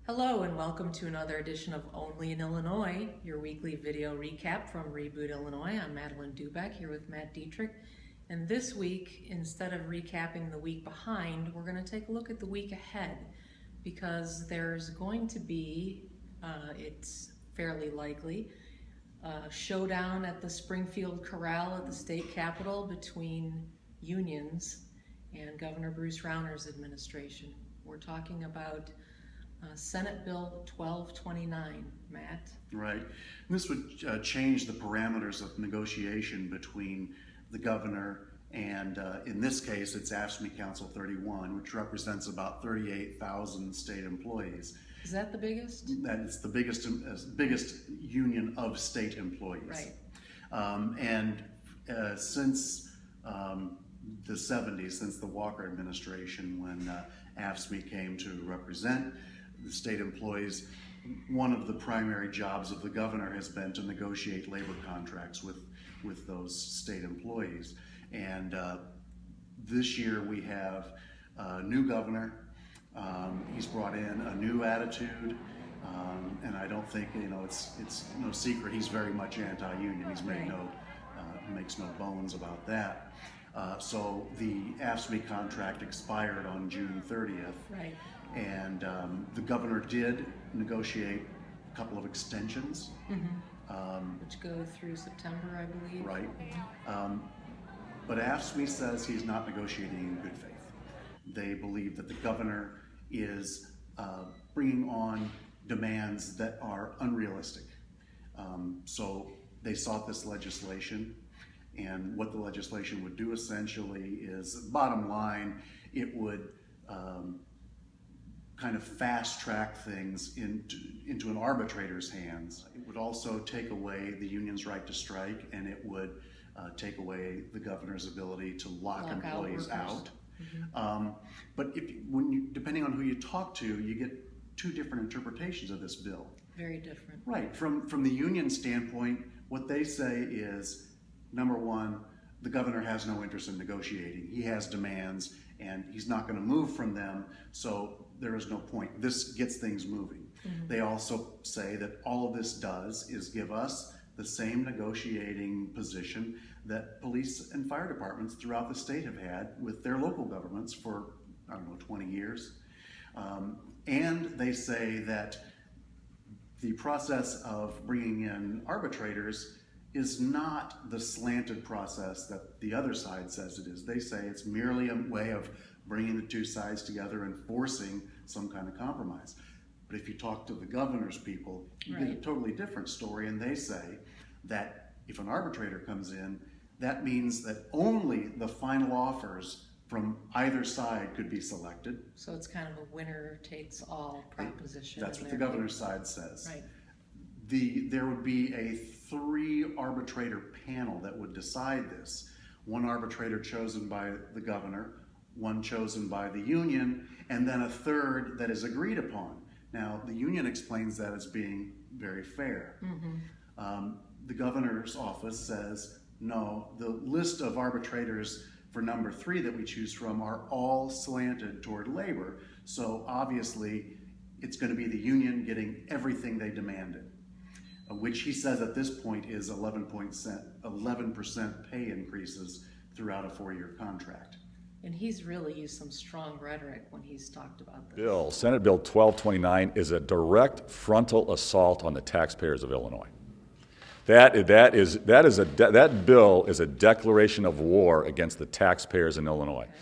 Hello and welcome to another edition of Only in Illinois, your weekly video recap from Reboot Illinois. I'm Madeline Dubeck here with Matt Dietrich. And this week, instead of recapping the week behind, we're going to take a look at the week ahead because there's going to be, it's fairly likely, a showdown at the Springfield Corral at the state capitol between unions and Governor Brue Rauner's administration. We're talking about Senate Bill 1229, Matt. Right. And this would change the parameters of negotiation between the governor and, in this case, it's AFSCME Council 31, which represents about 38,000 state employees. Is that the biggest? That is the biggest union of state employees. Right. Since the 70s, since the Walker administration, when AFSCME came to represent the state employees, one of the primary jobs of the governor has been to negotiate labor contracts with those state employees. And this year we have a new governor. He's brought in a new attitude, and I don't think it's no secret he's very much anti-union. He's made makes no bones about that. So the AFSCME contract expired on June 30th. Right. And the governor did negotiate a couple of extensions. Which go through September, I believe. Right. But AFSCME says he's not negotiating in good faith. They believe that the governor is bringing on demands that are unrealistic. So they sought this legislation, and what the legislation would do essentially is, bottom line, it would kind of fast track things into an arbitrator's hands. It would also take away the union's right to strike, and it would take away the governor's ability to lock employees out. But depending on who you talk to, you get two different interpretations of this bill. Very different. Right. From the union standpoint, what they say is, number one, the governor has no interest in negotiating. He has demands, and he's not going to move from them, so there is no point. This gets things moving. They also say that all of this does is give us the same negotiating position that police and fire departments throughout the state have had with their local governments for, 20 years. And they say that the process of bringing in arbitrators is not the slanted process that the other side says it is. They say it's merely a way of bringing the two sides together and forcing some kind of compromise. But if you talk to the governor's people, you get a totally different story, and they say that if an arbitrator comes in, that means that only the final offers from either side could be selected. So it's kind of a winner-takes-all proposition. That's what the governor's side says. Right. There would be a 3-arbitrator panel that would decide this. One arbitrator chosen by the governor, one chosen by the union, and then a third that is agreed upon. Now, the union explains that as being very fair. The governor's office says, no, the list of arbitrators for number 3 that we choose from are all slanted toward labor, so obviously it's going to be the union getting everything they demanded, which he says at this point is 11% pay increases throughout a 4-year contract. And he's really used some strong rhetoric when he's talked about this. Senate Bill 1229 is a direct frontal assault on the taxpayers of Illinois. That bill is a declaration of war against the taxpayers in Illinois. Okay.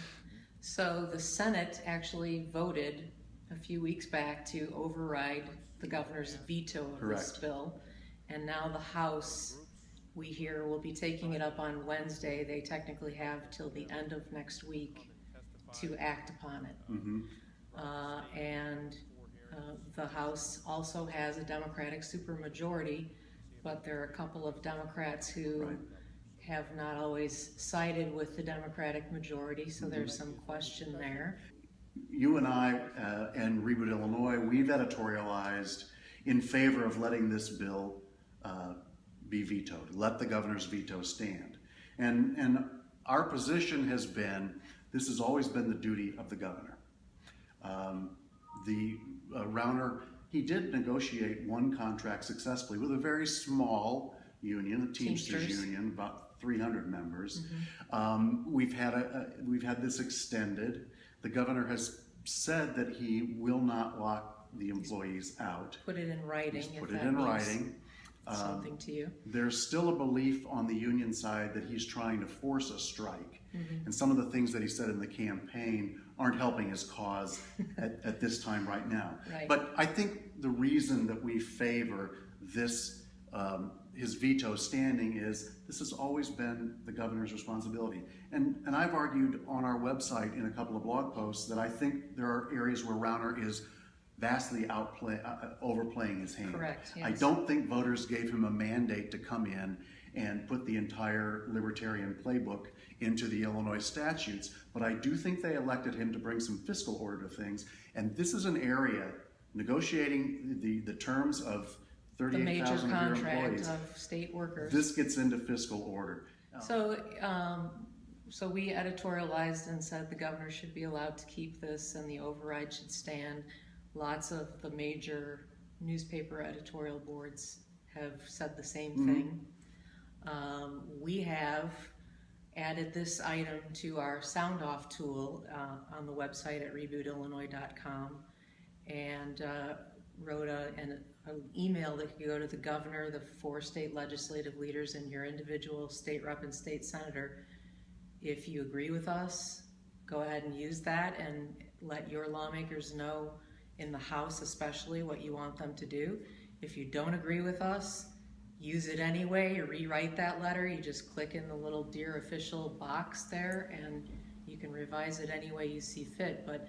So the Senate actually voted a few weeks back to override the governor's veto of this bill. And now the House, we hear, will be taking it up on Wednesday. They technically have till the end of next week to act upon it. The House also has a Democratic supermajority, but there are a couple of Democrats who have not always sided with the Democratic majority, so there's some question there. You and I and Reboot Illinois, we've editorialized in favor of letting this bill be vetoed, let the governor's veto stand. And our position has been, this has always been the duty of the governor. Rauner, he did negotiate one contract successfully with a very small union, the Teamsters Union, about 300 members. We've had this extended. The governor has said that he will not lock the employees out. Put it in writing. He's put it in writing. Something to you. There's still a belief on the union side that he's trying to force a strike. And some of the things that he said in the campaign aren't helping his cause at this time right now. Right. But I think the reason that we favor this, his veto standing, is this has always been the governor's responsibility. And I've argued on our website in a couple of blog posts that I think there are areas where Rauner is vastly overplaying his hand. Correct, yes. I don't think voters gave him a mandate to come in and put the entire libertarian playbook into the Illinois statutes, but I do think they elected him to bring some fiscal order to things. And this is an area, negotiating the terms of 38,000 of your employees. The major contract of state workers. This gets into fiscal order. So we editorialized and said the governor should be allowed to keep this and the override should stand. Lots of the major newspaper editorial boards have said the same thing. We have added this item to our sound off tool on the website at rebootillinois.com and wrote an email that could go to the governor, the 4 state legislative leaders, and your individual state rep and state senator. If you agree with us, go ahead and use that and let your lawmakers know in the House especially what you want them to do. If you don't agree with us, use it anyway, rewrite that letter. You just click in the little Dear Official box there and you can revise it any way you see fit. But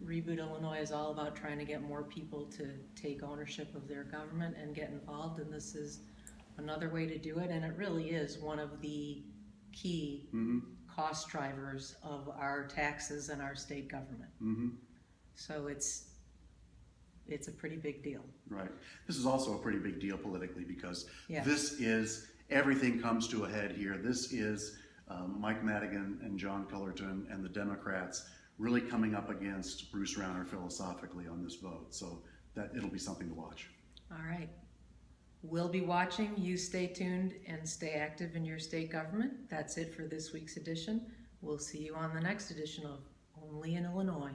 Reboot Illinois is all about trying to get more people to take ownership of their government and get involved, and this is another way to do it, and it really is one of the key cost drivers of our taxes and our state government. So it's a pretty big deal. Right. This is also a pretty big deal politically because this is, everything comes to a head here. This is Mike Madigan and John Cullerton and the Democrats really coming up against Brue Rauner philosophically on this vote. So that it'll be something to watch. All right. We'll be watching. You stay tuned and stay active in your state government. That's it for this week's edition. We'll see you on the next edition of Only in Illinois.